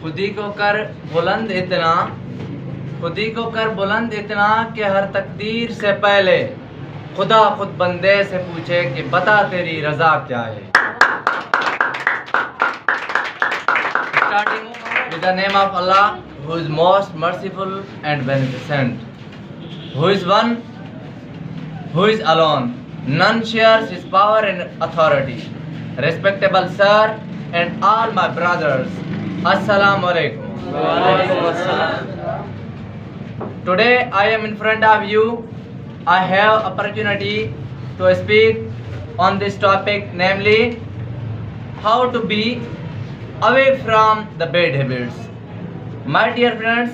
खुदी को कर बुलंद इतना, खुदी को कर बुलंद इतना कि हर तकदीर से पहले खुदा खुद बंदे से पूछे कि बता तेरी रजा क्या है। Starting with the name of Allah, who is most merciful and beneficent, who is one, who is alone, none shares his power and authority. Respectable sir and all my brothers, Assalamu alaikum. Today I am in front of you. I have opportunity to speak on this topic, namely how to be away from the bad habits. My dear friends,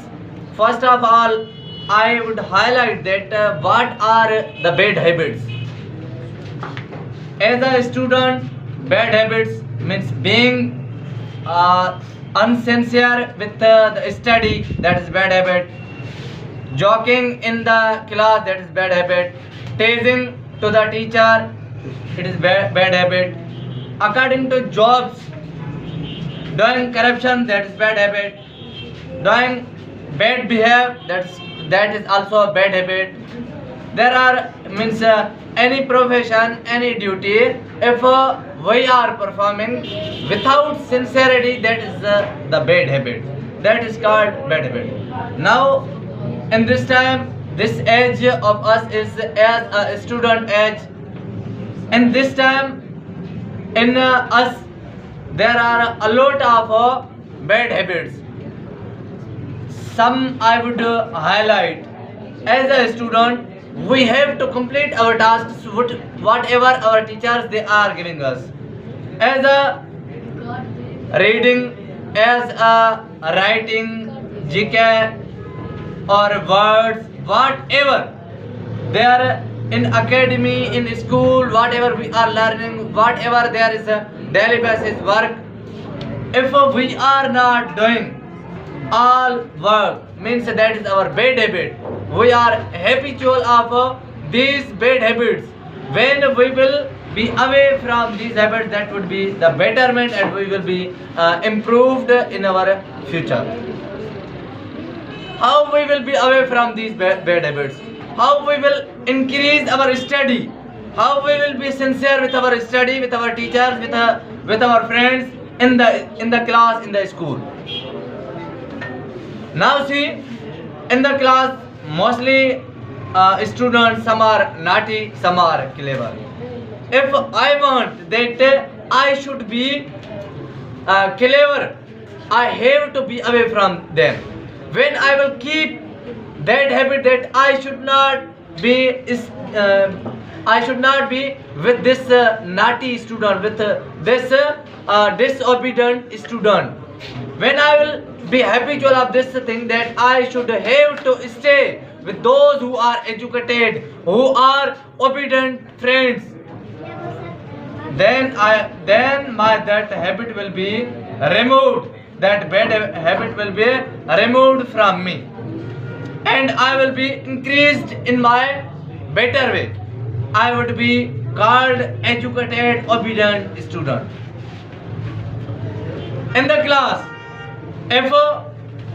first of all I would highlight that what are the bad habits. As a student, bad habits means being unsincere with the study, that is bad habit. Joking in the class, that is bad habit. Teasing to the teacher, it is bad habit. According to jobs, doing corruption, that is bad habit. Doing bad behavior, that is also a bad habit. There are means any profession, any duty, if we are performing without sincerity, that is the bad habit. That is called bad habit. Now, in this time, this age of us is as a student age. In this time, in us, there are a lot of bad habits. Some I would highlight. As a student, we have to complete our tasks, whatever our teachers they are giving us. As a reading, as a writing, GK or words, whatever they are in academy, in school, whatever we are learning, whatever there is a daily basis work, if we are not doing all work, means that is our bad habit. We are habitual of these bad habits. When we will be away from these habits, that would be the betterment and we will be improved in our future. How we will be away from these bad habits? How we will increase our study? How we will be sincere with our study, with our teachers, with our friends in the class, in the school? Now see, in the class, mostly students, some are naughty, some are clever. If I want that I should be clever, I have to be away from them. When I will keep that habit that I should not be with this naughty student, with this disobedient student. When I will be habitual of this thing that I should have to stay with those who are educated, who are obedient friends, then that habit will be removed. That bad habit will be removed from me, and I will be increased in my better way. I would be called educated, obedient student. In the class, if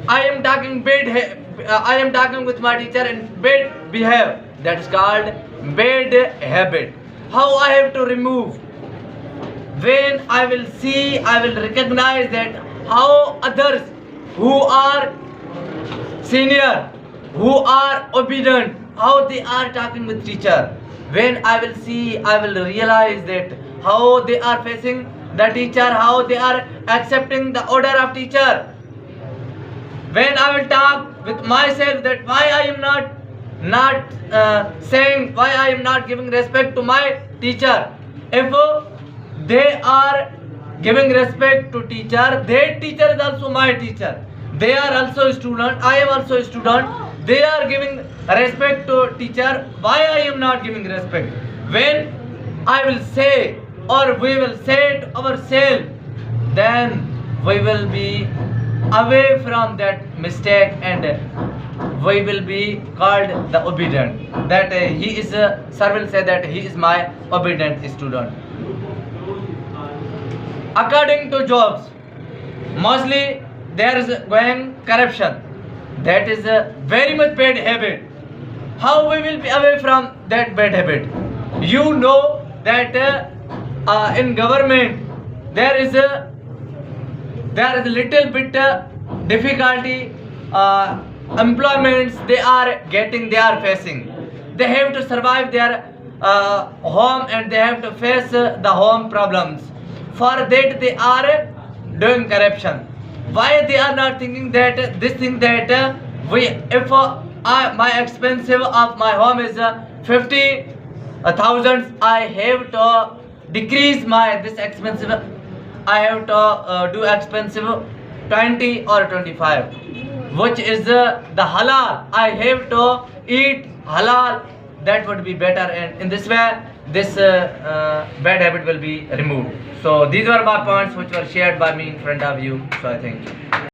I am talking I am talking with my teacher in bad behavior, that is called bad habit. How I have to remove? When I will see, I will recognize that how others who are senior, who are obedient, how they are talking with teacher. When I will see, I will realize that how they are facing the teacher, how they are accepting the order of teacher. When I will talk with myself that why I am not saying, why I am not giving respect to my teacher. If they are giving respect to teacher, their teacher is also my teacher. They are also a student, I am also a student. They are giving respect to teacher, why I am not giving respect? When I will say, or we will say to ourselves, then we will be away from that mistake and we will be called the obedient. That he is, sir will say that he is my obedient student. According to jobs, mostly there is going corruption. That is a very much bad habit. How we will be away from that bad habit? You know that in government there is a little bit difficulty. Employments they are facing. They have to survive their home, and they have to face the home problems. For that they are doing corruption. Why they are not thinking that this thing that if my expensive of my home is 50,000, I have to decrease my this expensive. I have to do expensive 20 or 25, which is the halal. I have to eat halal. That would be better, and in this way this bad habit will be removed. So these were my points which were shared by me in front of you. So I think